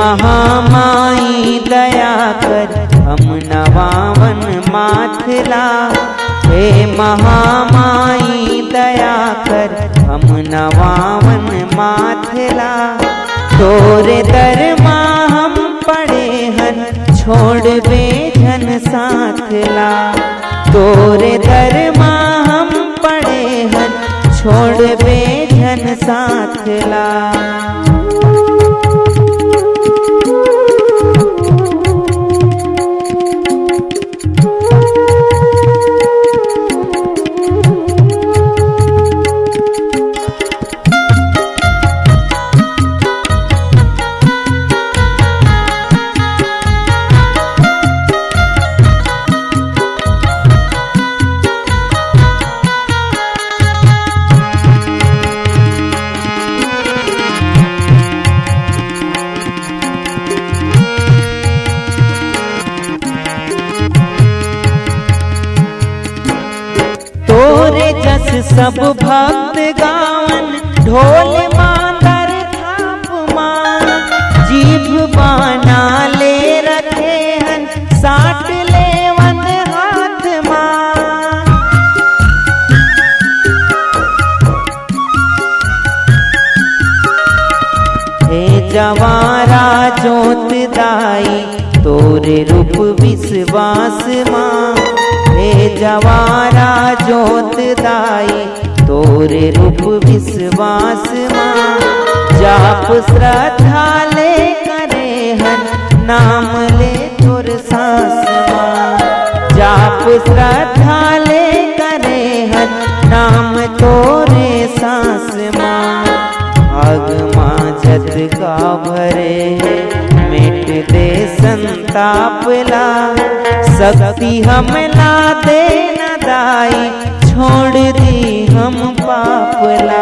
महामाई दया कर हम नवावन माथला। हे महामाई दया कर हम नवावन माथला। तोरे दर माँ हम पड़े हन छोड़ बेझन साथला। तोरे दर माँ हम पड़े हन छोड़ बेझन साथला। सब भक्त गावन ढोल मांदर थाप माँ। जीभ बाना ले रखे हन साट लेवन हाथ माँ। हे जवारा जोत दाई तोरे रूप विश्वास माँ। हे जवारा जोत दाई तोरे रूप विश्वास माँ। जाप श्रद्धा ले करे हन नाम ले तोर सास माँ। जाप श्रद्धा ले करे हन नाम तोरे सास माँ। आग माझत का भरे मिट दे संतापला। शक्ति हमला दे न दाई छोड़ दी हम पापला।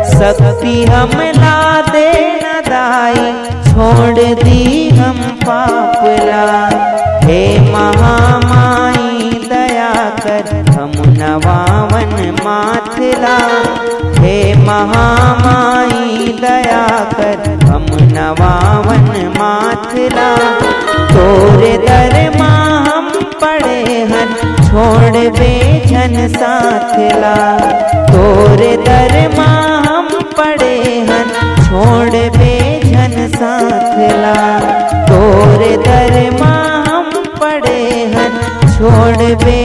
शक्ति हमला दे न दाई छोड़ दी हम पापला। हे महामाई दया कर हम नवावन माथला। हे महामाई दया कर हम नवावन माथला। तोरे दर माँ हम पड़े हन छोड़ बेझन साथला। तोरे दर माँ हम पड़े हन छोड़ बेझन साथला। तोरे दर माँ हम पड़े हन छोड़ बे